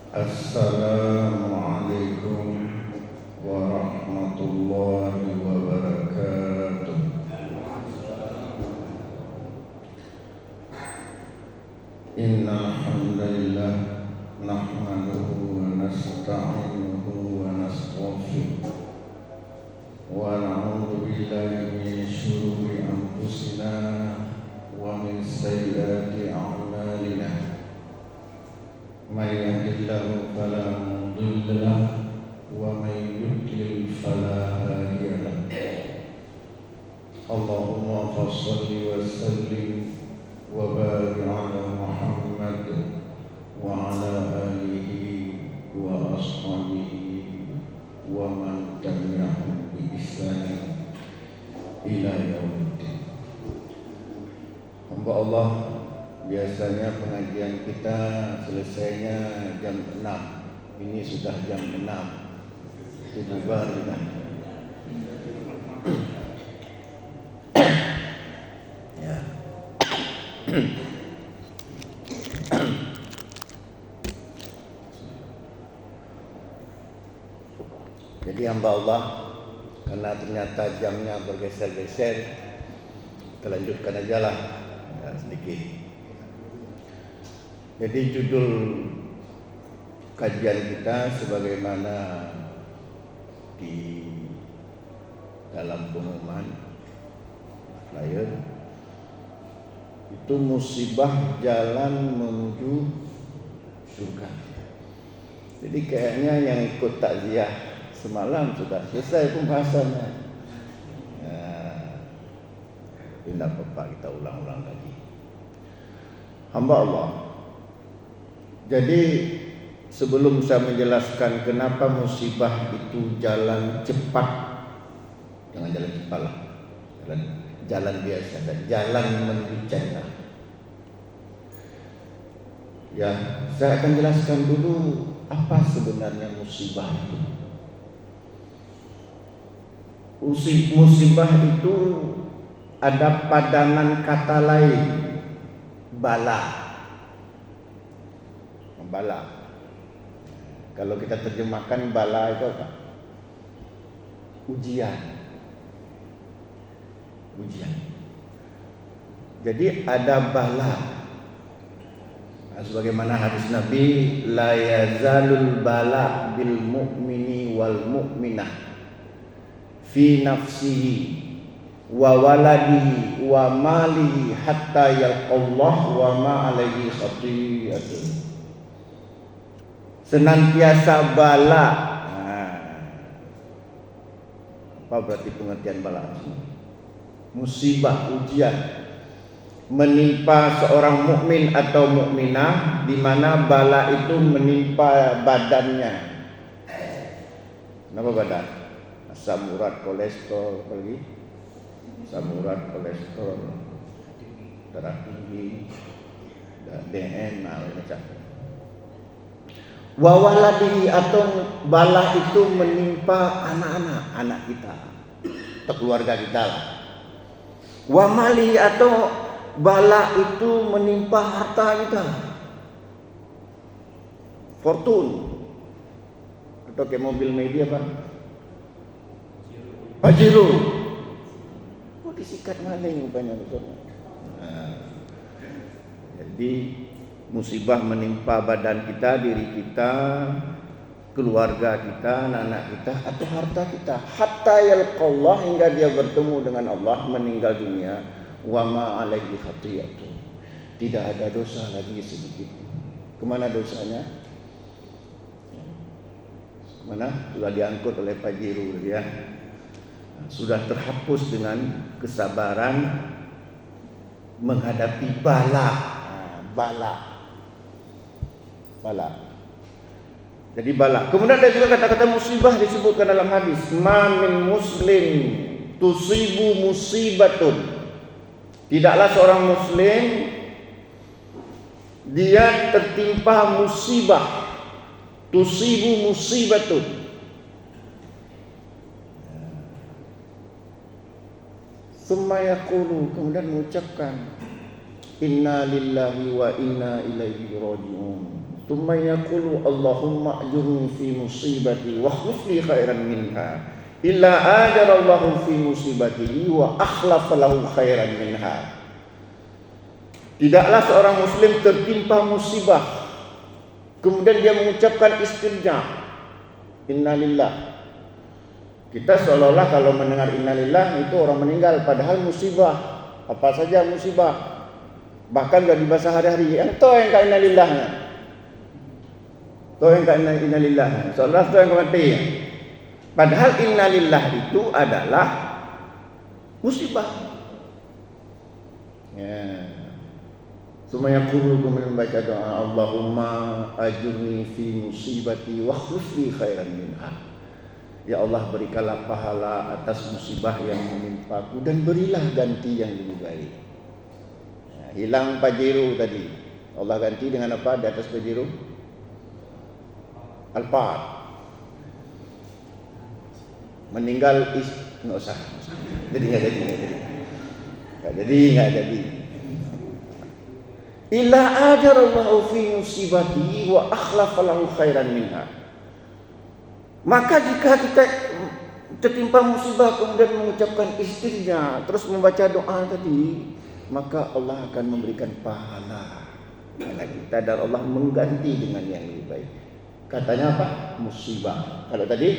Assalamualaikum warahmatullahi wabarakatuh. Innal hamdalillah nahmaduhu wa nasta'inuhu wa nastaghfiruh wa na'udzu billahi min shururi anfusina wa min sayyiati a'malina. May yahdihillahu fala mudilla lahu wa may yudlil fala hadiya lahu. Allahumma shalli wa sallim wa barik ala Muhammad wa ala alihi wa ashabihi wa man tabi'ahum bi ihsan ila yaumiddin. Hamba Allah, biasanya pengajian kita selesainya jam 6. Ini sudah jam 6. Itu juga sudah. Ya. Jadi hamba Allah, karena ternyata jamnya bergeser-geser, kita lanjutkan aja lah ya, sedikit. Jadi judul kajian kita sebagaimana di dalam pengumuman flyer itu musibah jalan menuju surga. Jadi kayaknya yang ikut takziah semalam sudah selesai pembahasannya. Tidak apa-apa, kita ulang-ulang lagi. Hamba Allah. Jadi sebelum saya menjelaskan kenapa musibah itu jalan cepat, jangan jalan cepat lah, jalan biasa dan jalan menuju jannah. Ya, saya akan jelaskan dulu apa sebenarnya musibah itu. Musibah itu ada padanan kata lain, bala. Bala. Kalau kita terjemahkan bala itu apa? Ujian. Jadi ada bala. Nah, sebagaimana hadis Nabi, la yazalul bala bil mu'mini wal mu'minah fi nafsihi wa waladihi wa malihi hatta yalqallah wa ma alaihi khati'atun. Senantiasa bala. Apa berarti pengertian bala? Musibah, ujian menimpa seorang mukmin atau mukminah, di mana bala itu menimpa badannya. Kenapa badan? Asam urat, kolesterol, apa lagi? Asam urat, kolesterol, darah tinggi, DNA, macam. Wawaladihi atau bala itu menimpa anak kita atau keluarga kita lah. Wamali atau bala itu menimpa harta kita, fortune atau kayak mobil media apa? Pajero. Oh, disikat maling rupanya betul. Jadi musibah menimpa badan kita, diri kita, keluarga kita, anak-anak kita, atau harta kita. Hatta yalqallah, hingga dia bertemu dengan Allah, meninggal dunia. Wa ma alaihi khati'atun. Tidak ada dosa lagi sedikit. Kemana dosanya? Kemana? Sudah diangkut oleh Pajero ya. Sudah terhapus dengan kesabaran menghadapi bala. Jadi bala. Kemudian ada juga kata-kata musibah disebutkan dalam hadis. Ma min muslim tusibu musibatun. Tidaklah seorang muslim dia tertimpa musibah. Tusibu musibatun. Summa yaqulu, kemudian mengucapkan inna lillahi wa inna ilaihi raji'un. thumma yaqulu Allahumma ajurni fi musibati wa akhlif li khairan minha illa ajarallahu fi musibatihi wa akhlafa lahu khairan minha. Tidaklah seorang muslim tertimpa musibah kemudian dia mengucapkan istirja, innalillah. Kita seolah-olah kalau mendengar innalillah itu orang meninggal, padahal musibah, apa saja musibah, bahkan gak dibahas hari-hari. Yang ka innalillahnya, ka innalillahnya, seolah yang mati. Padahal innalillah itu adalah musibah. Ya. Semuanya kudu kemudian membaca doa Allahumma ajurni fi musibati wa akhlif li khairan minha. Ya Allah, berikanlah pahala atas musibah yang menimpaku dan berilah ganti yang lebih baik. Ya, hilang Pajero tadi, Allah ganti dengan apa di atas Pajero? Alphard. Meninggal nggak usah. Jadi nggak jadi. Illa ajarallahu fi musibati wa akhlafa lahu khairan minha. Maka jika kita tertimpa musibah kemudian mengucapkan istirja terus membaca doa tadi, maka Allah akan memberikan pahala kepada kita dan Allah mengganti dengan yang lebih baik. Katanya apa? Musibah. Kalau tadi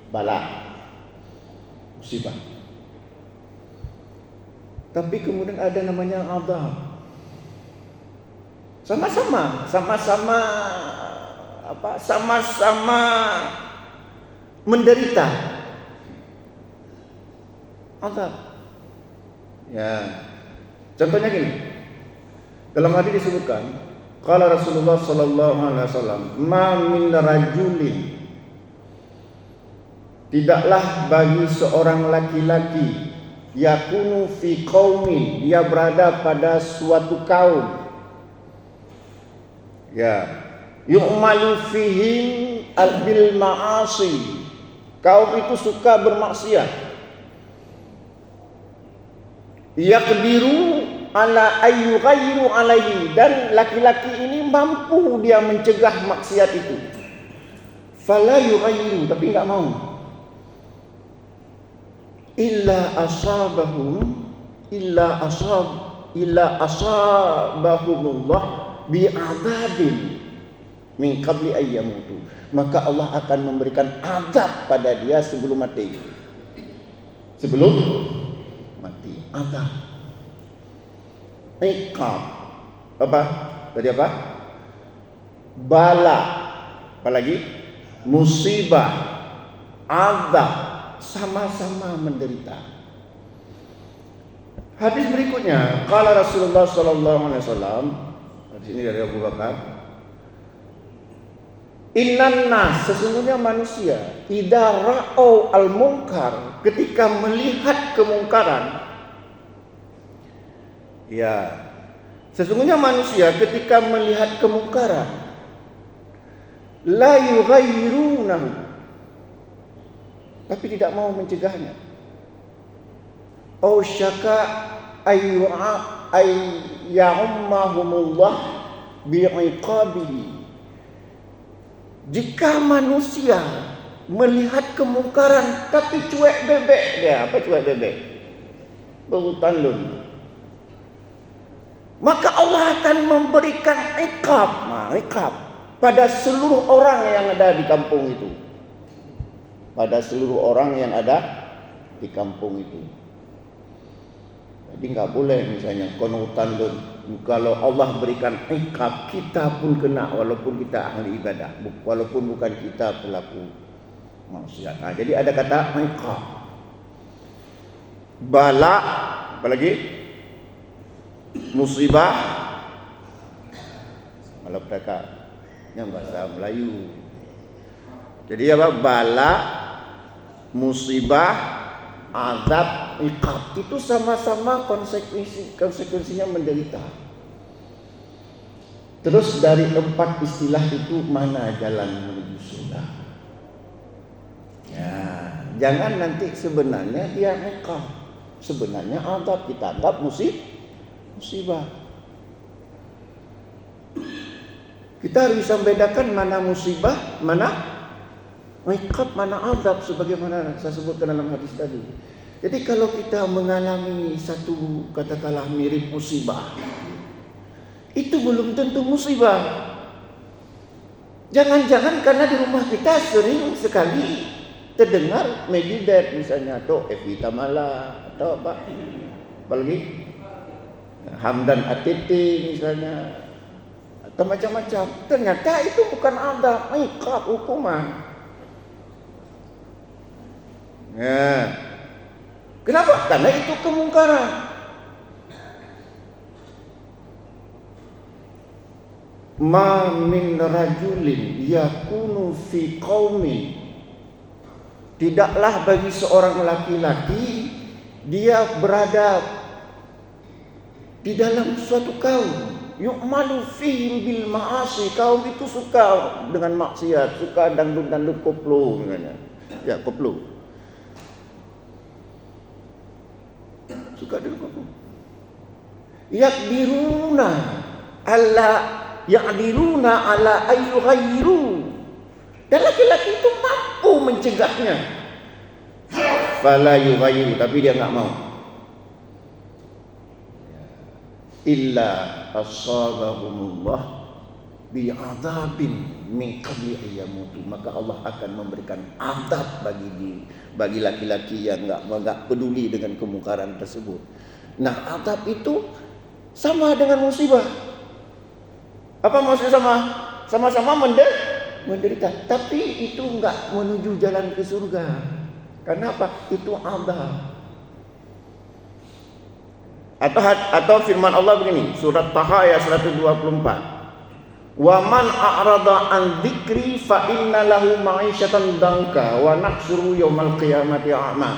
bala, musibah. Tapi kemudian ada namanya azab. Sama-sama menderita. Azab. Ya. Contohnya gini. Dalam hadis disebutkan, qala Rasulullah sallallahu alaihi wasallam, "Ma min rajulin" Tidaklah bagi seorang laki-laki yakunu fi qaumin, dia berada pada suatu kaum. Ya, yu'malu fihim bil ma'asi. Kaum itu suka bermaksiat. Yaqdiru ala ayyughayyiru alaihi, dan laki-laki ini mampu dia mencegah maksiat itu. Fala yughayyiru, tapi enggak mau. Illa asabahumullah bi'adzabin min qabli ayyamutu, maka Allah akan memberikan azab pada dia sebelum mati. Azab. Iqab. Apa? Tadi apa? Bala. Apalagi? Musibah. Azab. Sama-sama menderita. Hadis berikutnya, qala Rasulullah sallallahu alaihi wasallam, di sini dari Abu Bakar, innan nas, sesungguhnya manusia, idza ra'au al-munkar, ketika melihat kemungkaran. Ya, sesungguhnya manusia ketika melihat kemungkaran, la yughayyirunahu, tapi tidak mau mencegahnya. Au syaka ayya'ummahumullah bi'iqabihi. Jika manusia melihat kemungkaran tapi cuek bebek dia, apa cuek bebek? Berutandun. Maka Allah akan memberikan iqab, iqab pada seluruh orang yang ada di kampung itu. Pada seluruh orang yang ada di kampung itu. Jadi nggak boleh misalnya konutan, kalau Allah berikan iqab, kita pun kena walaupun kita ahli ibadah, walaupun bukan kita pelaku maksiat. Nah, jadi ada kata iqab, bala, apalagi musibah, malapetaka yang bahasa Melayu. Jadi apa? Bala, musibah, azab, iqab, itu sama-sama konsekuensinya menderita. Terus dari 4 istilah itu mana jalan menuju surga? Ya, jangan nanti sebenarnya dia iqab, sebenarnya azab, kita anggap musibah. Kita harus bisa membedakan mana musibah, mana iqab, mana azab, sebagaimana saya sebutkan dalam hadis tadi. Jadi kalau kita mengalami satu katakanlah mirip musibah, itu belum tentu musibah. Jangan-jangan karena di rumah kita sering sekali terdengar Megidet misalnya, atau Evita Mala, atau apalagi Hamdan ATT misalnya, atau macam-macam. Ternyata itu bukan azab, iqab, hukuman. Ya. Kenapa? Karena itu kemungkaran. Ma min rajulin yakunu fi qaumin, tidaklah bagi seorang laki-laki dia berada di dalam suatu kaum, yu'malu fihim bil ma'asi, kaum itu suka dengan maksiat, suka dangdut koplo misalnya. Ya, koplo. Suka dengan koplo. Yakdiruna ala ayyughayyiru. Dan laki-laki itu mampu mencegahnya. Fala yughayyiru, tapi dia enggak mau. Illa asabahumullah bi'adzabin min qabli ayyamutu, maka Allah akan memberikan azab bagi laki-laki yang enggak peduli dengan kemungkaran tersebut. Nah, azab itu sama dengan musibah. Apa maksudnya sama? Sama-sama menderita, tapi itu enggak menuju jalan ke surga. Karena apa? Itu azab. Atau firman Allah begini, surat Taha ayat 124. Wa man a'rada an dzikri fa inna lahu ma'isyatan danka wa nahsyuru yaumal qiyamati a'ma.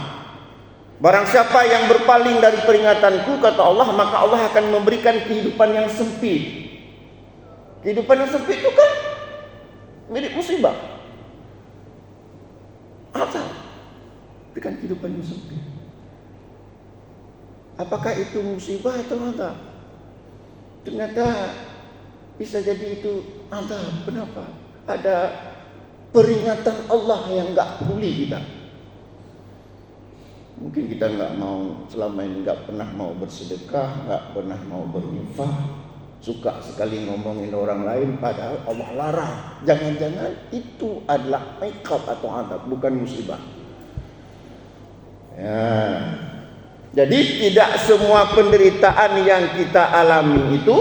Barang siapa yang berpaling dari peringatanku, kata Allah, maka Allah akan memberikan kehidupan yang sempit. Kehidupan yang sempit itu kan mirip musibah. Azab. Itu kan kehidupan yang sempit. Apakah itu musibah atau azab? Ternyata bisa jadi itu azab. Kenapa? Ada peringatan Allah yang enggak peduli kita. Mungkin kita enggak mau, selama ini enggak pernah mau bersedekah, enggak pernah mau berinfak, suka sekali ngomongin orang lain, padahal Allah larang. Jangan-jangan itu adalah iqab atau azab, bukan musibah. Ya. Jadi tidak semua penderitaan yang kita alami itu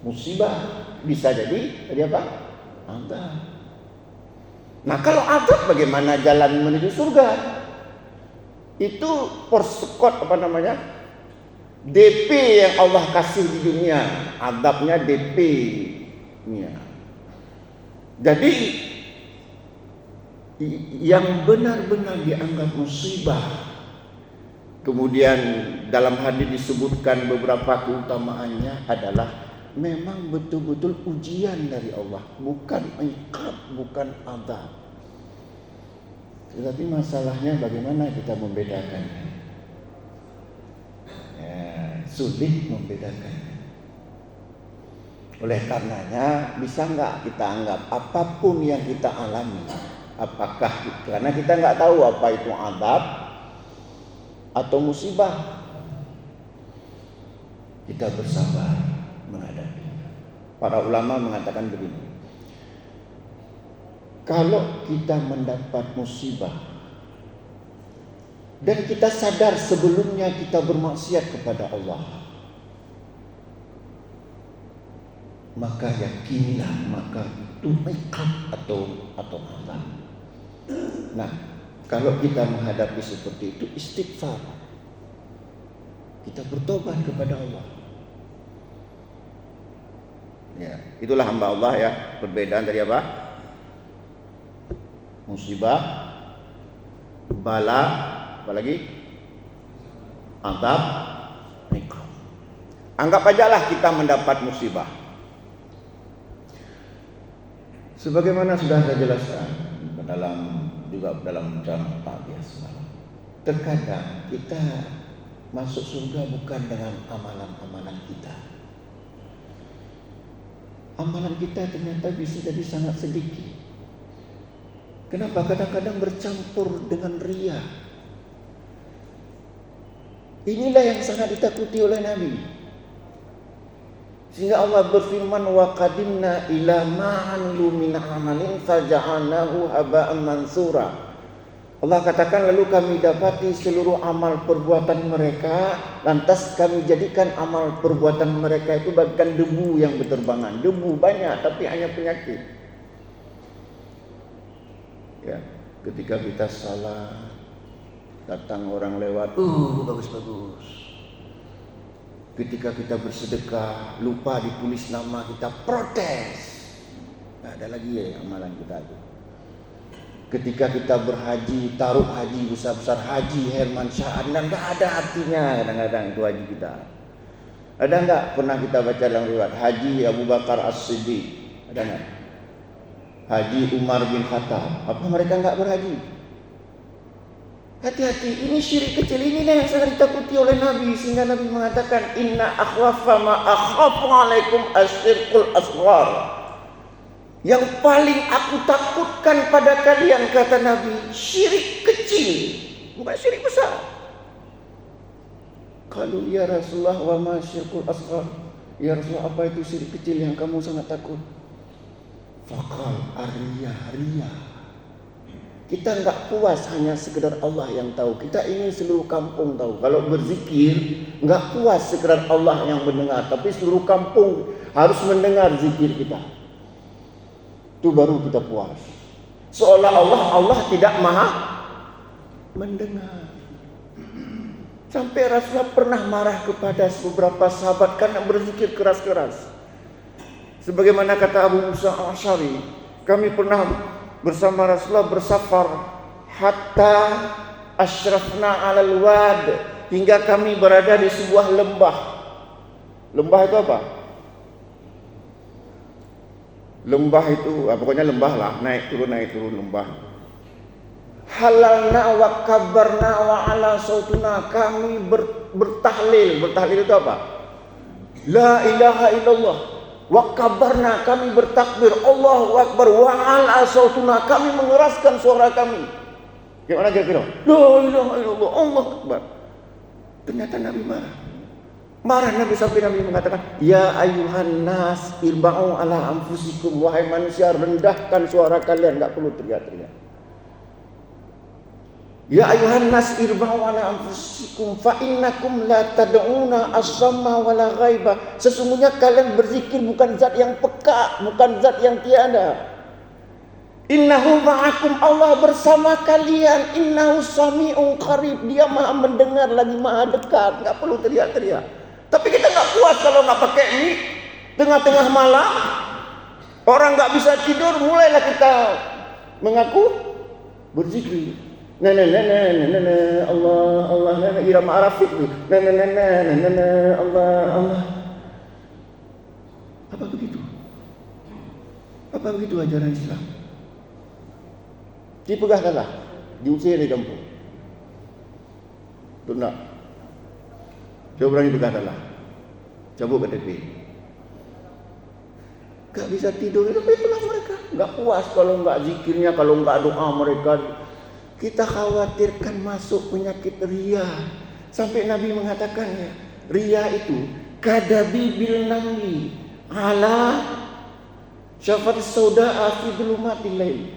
musibah. Bisa jadi apa? Azab. Nah, kalau azab bagaimana jalan menuju surga? Itu persekot DP yang Allah kasih di dunia, azabnya DP-nya. Jadi yang benar-benar dianggap musibah, kemudian dalam hadis disebutkan beberapa keutamaannya adalah memang betul-betul ujian dari Allah, bukan iqab, bukan azab. Tetapi masalahnya bagaimana kita membedakannya? Ya, sulit membedakannya. Oleh karenanya bisa enggak kita anggap apapun yang kita alami, apakah karena kita enggak tahu apa itu azab atau musibah, kita bersabar menghadapinya. Para ulama mengatakan begini, kalau kita mendapat musibah dan kita sadar sebelumnya kita bermaksiat kepada Allah, maka yakinilah maka itu iqab atau azab. Nah, kalau kita menghadapi seperti itu, istighfar, kita bertobat kepada Allah. Ya, itulah hamba Allah ya, perbedaan dari apa? Musibah, bala, apalagi azab, iqab. Anggap ajalah kita mendapat musibah. Sebagaimana sudah saya jelaskan dalam ceramah pagi semalam, terkadang kita masuk surga bukan dengan amalan-amalan kita. amalan kita ternyata bisa jadi sangat sedikit. Kenapa? Kadang-kadang bercampur dengan riya. Inilah yang sangat ditakuti oleh Nabi. Sehingga Allah berfirman, wa qadimna ila ma 'amilu min 'amalin faja'alnahu haba'an mansura. Allah katakan, lalu kami dapati seluruh amal perbuatan mereka, lantas kami jadikan amal perbuatan mereka itu bagaikan debu yang berterbangan. Debu banyak tapi hanya penyakit. Ya, ketika kita salah, datang orang lewat, bagus-bagus. Ketika kita bersedekah, lupa ditulis nama kita, protes. Tidak ada lagi ya amalan kita itu. Ketika kita berhaji, taruh haji besar-besar, haji Herman Syah, dan tidak ada artinya kadang-kadang itu haji kita. Ada enggak pernah kita baca dalam riwayat Haji Abu Bakar As-Siddiq? Ada enggak? Haji Umar bin Khattab. Apa mereka enggak berhaji? Hati-hati, ini syirik kecil, inilah yang sangat ditakuti oleh Nabi. Sehingga Nabi mengatakan, inna akhwafa ma akhafu alaikum asyirkul asghar. Yang paling aku takutkan pada kalian, kata Nabi, syirik kecil, bukan syirik besar. Kalau ya Rasulullah, wa ma syirkul asghar. Ya Rasulullah, apa itu syirik kecil yang kamu sangat takut? Faqal riya. Kita enggak puas hanya sekedar Allah yang tahu. Kita ingin seluruh kampung tahu. Kalau berzikir enggak puas sekedar Allah yang mendengar, tapi seluruh kampung harus mendengar zikir kita. Itu baru kita puas. Seolah-olah Allah tidak maha mendengar. Sampai Rasulullah pernah marah kepada beberapa sahabat karena berzikir keras-keras. Sebagaimana kata Abu Musa Al-Asy'ari, kami pernah bersama Rasulullah bersafar hatta asyrafna 'alal wad, hingga kami berada di sebuah lembah. Lembah itu apa? Lembah itu pokoknya lembah lah, naik turun lembah. Halalna wa kabarna wa ala sautuna, kami bertahlil. Bertahlil itu apa? La ilaha illallah. Wa kabarna, kami bertakbir, Allahu akbar, wa ala sautuna, kami mengeraskan suara kami. Gimana kira-kira? La ilaha illallah, Allahu akbar. Ternyata Nabi marah Nabi sampai Nabi mengatakan, ya ayuhan nas irba'u ala anfusikum, wahai manusia, rendahkan suara kalian, enggak perlu teriak-teriak. Ya ayuhan nas irba'u ala anfusikum fa innakum la tad'una as-samma wala ghaiba. Sesungguhnya kalian berzikir bukan zat yang peka, bukan zat yang tiada. Innahu ma'akum, Allah bersama kalian. Innahu sami'un qarib, dia maha mendengar lagi maha dekat. Enggak perlu teriak-teriak. Tapi kita enggak puas kalau enggak pakai mic. Tengah-tengah malam orang enggak bisa tidur, mulailah kita mengaku berzikir. Allah irama arafik tu. Allah. Apa begitu? Apa begitu ajaran Islam? Dipegahkanlah, diusir dari kampung. Betul tak? Coba berani pegahkanlah. Cabut KTP. Gak bisa tidur, tapi itulah mereka. Gak puas kalau enggak zikirnya, kalau enggak doa mereka. Kita khawatirkan masuk penyakit riya. Sampai Nabi mengatakannya, riya itu kadabi bil namli ala syafat sauda'a fi dhulumatil lail.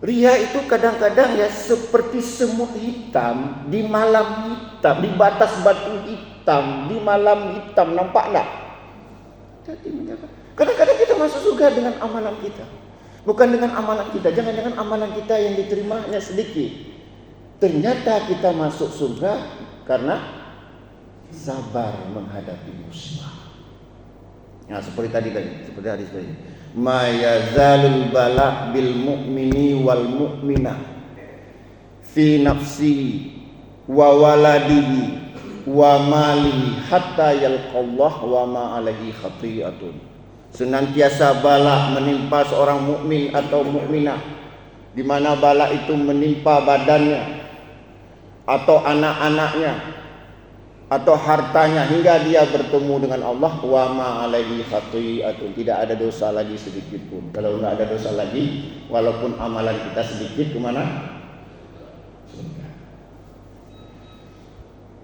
Riya itu kadang-kadang ya seperti semut hitam di malam hitam, di batas batu hitam, di malam hitam, nampak tak? Jadi kadang-kadang kita masuk surga dengan amalan kita. Bukan dengan amalan kita. Jangan-jangan amalan kita yang diterima hanya sedikit. Ternyata kita masuk surga karena sabar menghadapi musibah. Nah, seperti tadi, seperti hadis tadi. Ma yazalul bala bil mu'mini wal mu'mina fi nafsi wa waladihi wa malihi hatta yalqallah wa ma alaihi khati'atun. Senantiasa bala menimpa seorang mukmin atau mukminah, di mana bala itu menimpa badannya atau anak-anaknya atau hartanya hingga dia bertemu dengan Allah, wa ma alaihi khati'atun, tidak ada dosa lagi sedikit pun. Kalau enggak ada dosa lagi, walaupun amalan kita sedikit, kemana? Surga.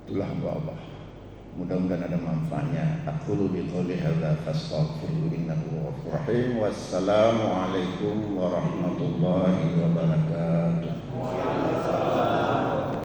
Itulah hamba Allah. Mudah-mudahan ada manfaatnya. Aqulu biqouli hadza fastaghfiru innahu ghafurur rahim. Wassalamu alaikum warahmatullahi wabarakatuh.